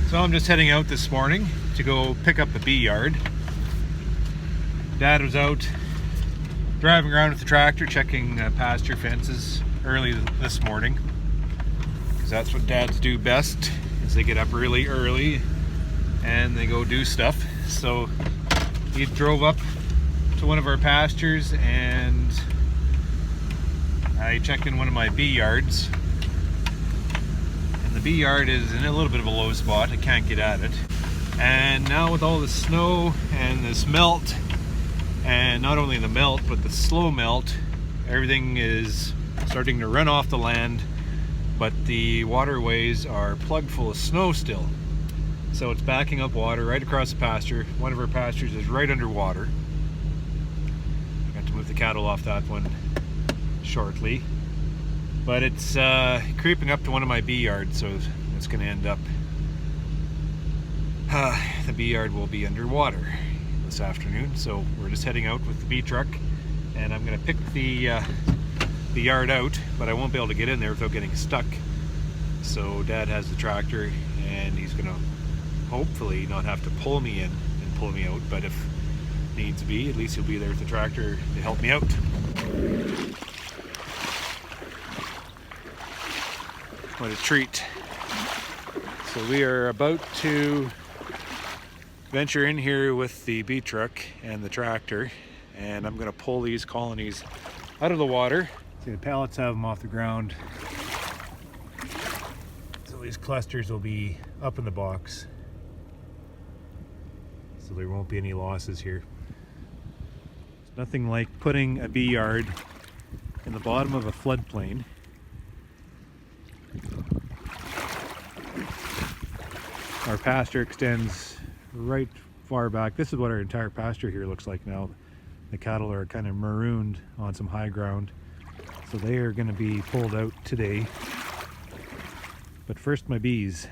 So I'm just heading out this morning to go pick up the bee yard. Dad was out driving around with the tractor checking pasture fences early this morning, because that's what dads do best, is they get up really early and they go do stuff. So he drove up to one of our pastures and I checked in one of my bee yards. The bee yard is in a little bit of a low spot. I can't get at it. And now with all the snow and this melt, and not only the melt but the slow melt, everything is starting to run off the land, but the waterways are plugged full of snow still. So it's backing up water right across the pasture. One of our pastures is right underwater. I got to move the cattle off that one shortly. But it's creeping up to one of my bee yards, so it's going to end up, the bee yard will be underwater this afternoon. So we're just heading out with the bee truck, and I'm going to pick the yard out, but I won't be able to get in there without getting stuck. So Dad has the tractor, and he's going to hopefully not have to pull me in and pull me out, but if needs be, at least he'll be there with the tractor to help me out. What a treat. So we are about to venture in here with the bee truck and the tractor, and I'm going to pull these colonies out of the water. See, the pallets have them off the ground, so these clusters will be up in the box, so there won't be any losses here. It's nothing like putting a bee yard in the bottom of a floodplain. Our pasture extends right far back. This is what our entire pasture here looks like now. The cattle are kind of marooned on some high ground, so they are going to be pulled out today. But first, my bees.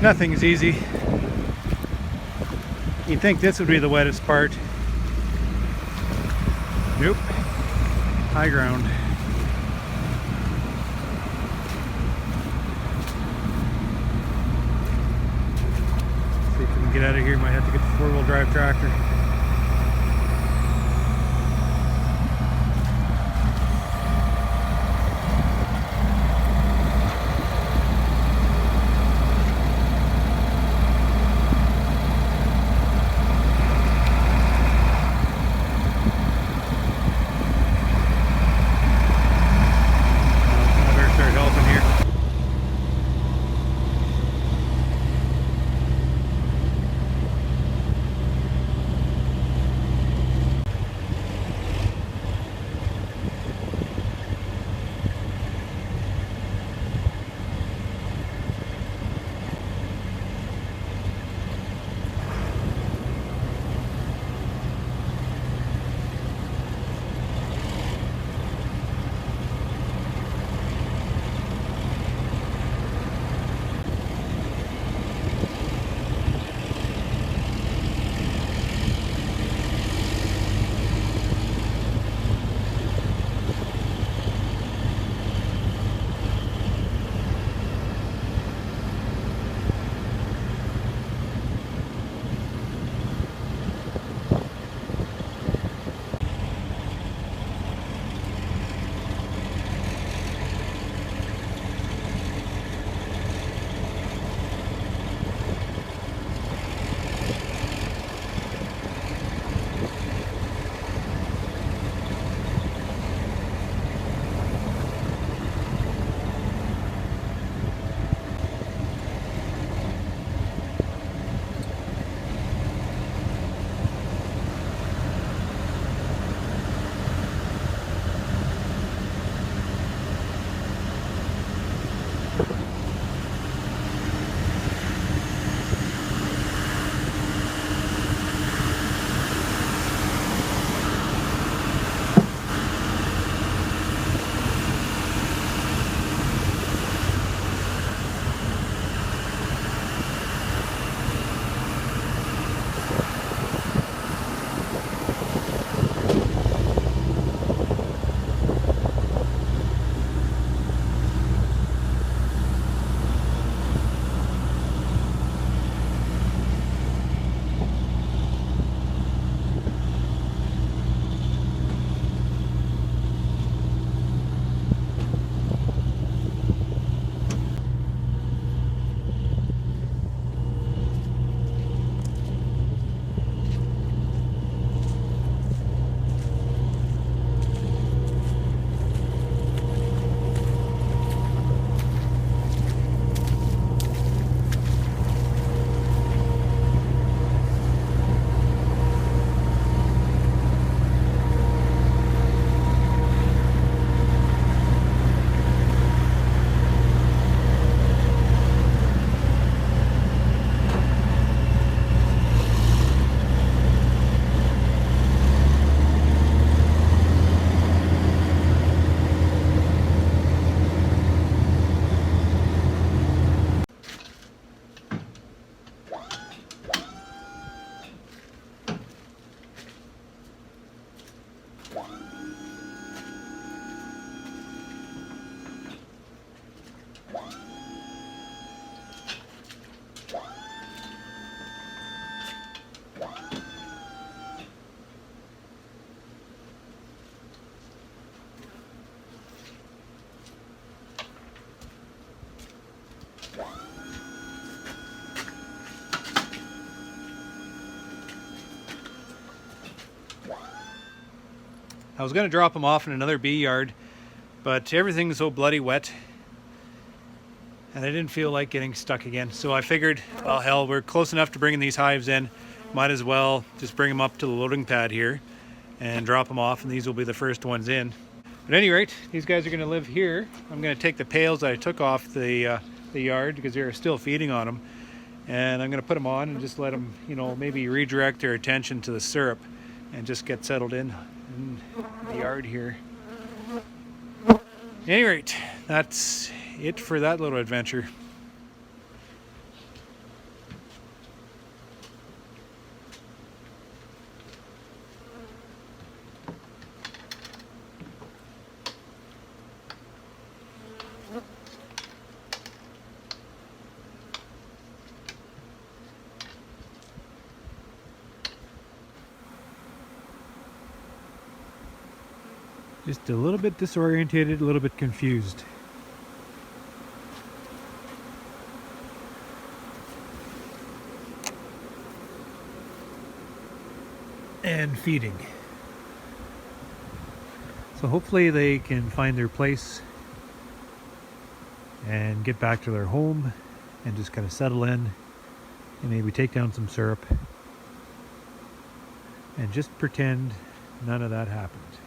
Nothing's easy. You'd think this would be the wettest part. Nope. High ground. See if we can get out of here. Might have to get the four-wheel drive tractor. I was going to drop them off in another bee yard, but everything's so bloody wet and I didn't feel like getting stuck again. So I figured, well, hell, we're close enough to bringing these hives in. Might as well just bring them up to the loading pad here and drop them off, and these will be the first ones in. At any rate, these guys are going to live here. I'm going to take the pails that I took off the yard because they're still feeding on them, and I'm going to put them on and just let them, you know, maybe redirect their attention to the syrup and just get settled in the yard here. At any rate, that's it for that little adventure. Just a little bit disorientated, a little bit confused. And feeding. So hopefully they can find their place and get back to their home and just kind of settle in and maybe take down some syrup and just pretend none of that happened.